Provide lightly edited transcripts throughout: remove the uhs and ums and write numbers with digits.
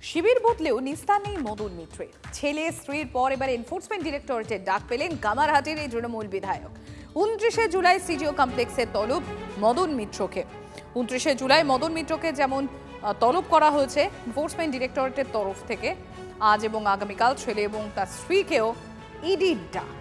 শিবির বদলেও নিস্তার নেই মদন মিত্রের। ছেলে স্ত্রীর পর এবার এনফোর্সমেন্ট ডিরেক্টরেটের ডাক পেলেন কামারহাটির এই তৃণমূল বিধায়ক। 29শে জুলাই সিজিও কমপ্লেক্সের তলব মদন মিত্রকে। 29শে জুলাই মদন মিত্রকে যেমন তলব করা হয়েছে এনফোর্সমেন্ট ডিরেক্টরেটের তরফ থেকে, আজ এবং আগামীকাল ছেলে এবং তার স্ত্রীকেও ইডির ডাক।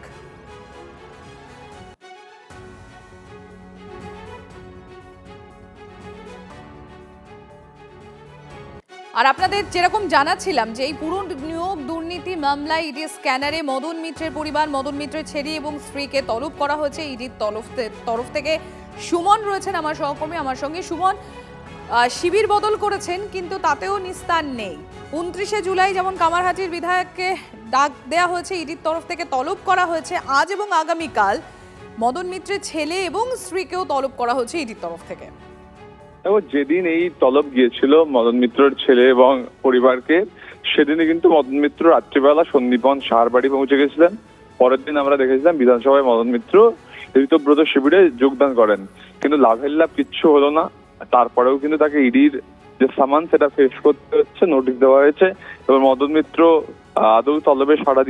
আর আপনাদের যেরকম জানাচ্ছিলাম যে এই পুরো নিয়োগ দুর্নীতি মামলায় ইডি স্ক্যানারে মদন মিত্রের পরিবার, মদন মিত্রের ছেলে এবং স্ত্রীকে তলব করা হয়েছে ইডির তরফ থেকে। সুমন রয়েছেন আমার সহকর্মী, আমার সঙ্গে। সুমন, শিবির বদল করেছেন কিন্তু তাতেও নিস্তার নেই। 29শে জুলাই যেমন কামারহাটির বিধায়ককে ডাক দেওয়া হয়েছে ইডির তরফ থেকে, তলব করা হয়েছে আজ এবং আগামীকাল মদন মিত্রের ছেলে এবং স্ত্রীকেও তলব করা হয়েছে ইডির তরফ থেকে। যেদিন এই তলব গিয়েছিল মদন মিত্রর ছেলে এবং পরিবারকে, সেদিনে কিন্তু মদন মিত্র রাত্রিবেলা সন্দীপন সাহার বাড়ি পৌঁছে গেছিলেন। পরের দিন আমরা দেখেছিলাম বিধানসভায় মদন মিত্র ঋতব্রত শিবিরে যোগদান করেন, কিন্তু লাভের লাভ কিচ্ছু হলো না। তারপরেও কিন্তু তাকে ইডির যে সামান সেটা ফেস করতে হচ্ছে, নোটিশ দেওয়া হয়েছে। এবং মদন মিত্র আদৌ তলবে সাড়া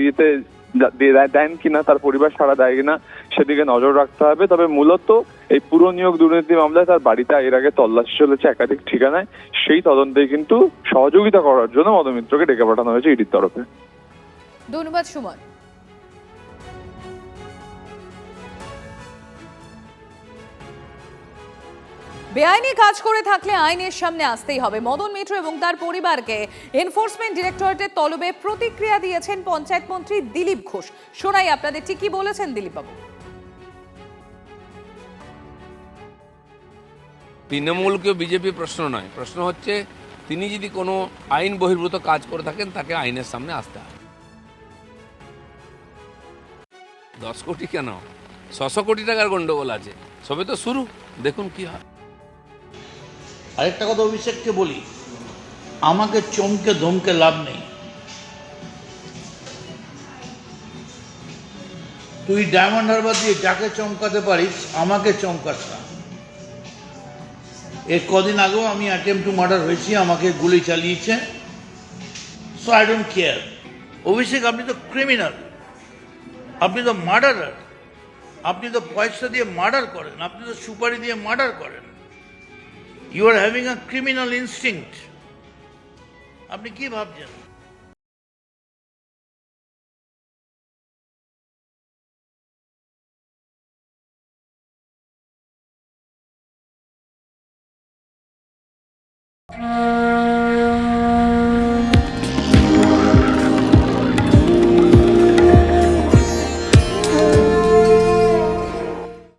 দেন কিনা, তার পরিবার সাড়া দেয় কিনা সেদিকে নজর রাখতে হবে। তবে মূলত এই পুরো নিয়োগ দুর্নীতি মামলায় তার বাড়িতে এর আগে তল্লাশি চলেছে একাধিক ঠিকানায়। সেই তদন্তে কিন্তু সহযোগিতা করার জন্য মদন মিত্রকে ডেকে পাঠানো হয়েছে ইডির তরফে। ধন্যবাদ সুমন। বেআইনি কাজ করে থাকলে আইনের সামনে আসতেই হবে। মদন মিত্র এবং তার পরিবারকে এনফোর্সমেন্ট ডিরেক্টরেটের তলবে প্রতিক্রিয়া দিয়েছেন পঞ্চায়েত মন্ত্রী দিলীপ ঘোষ। শোনাই আপনাদের ঠিক কি বলেছেন দিলীপ বাবু। তৃণমূলকেও বিজেপি প্রশ্ন নয়, প্রশ্ন হচ্ছে তিনি যদি কোনো আইন বহির্ভূত কাজ করে থাকেন তাকে আইনের সামনে আসতে হবে। 10 কোটি কেন, 600 কোটি টাকার গন্ডগোল আছে, সবে তো শুরু, দেখুন কি হয়। আরেকটা কথা অভিষেককে বলি, আমাকে চমকে ধমকে লাভ নেই। তুই ডায়মন্ড হারবার দিয়ে যাকে চমকাতে পারিস, আমাকে চমকাস না। এর কদিন আগেও আমি অ্যাটেম্প টু মার্ডার হয়েছি, আমাকে গুলি চালিয়েছে। So I don't care. Abhishek, আপনি তো ক্রিমিনাল, আপনি তো মার্ডারার, আপনি তো পয়সা দিয়ে মার্ডার করেন, আপনি তো সুপারি দিয়ে মার্ডার করেন। You are having a criminal instinct. আপনি কি ভাবছেন?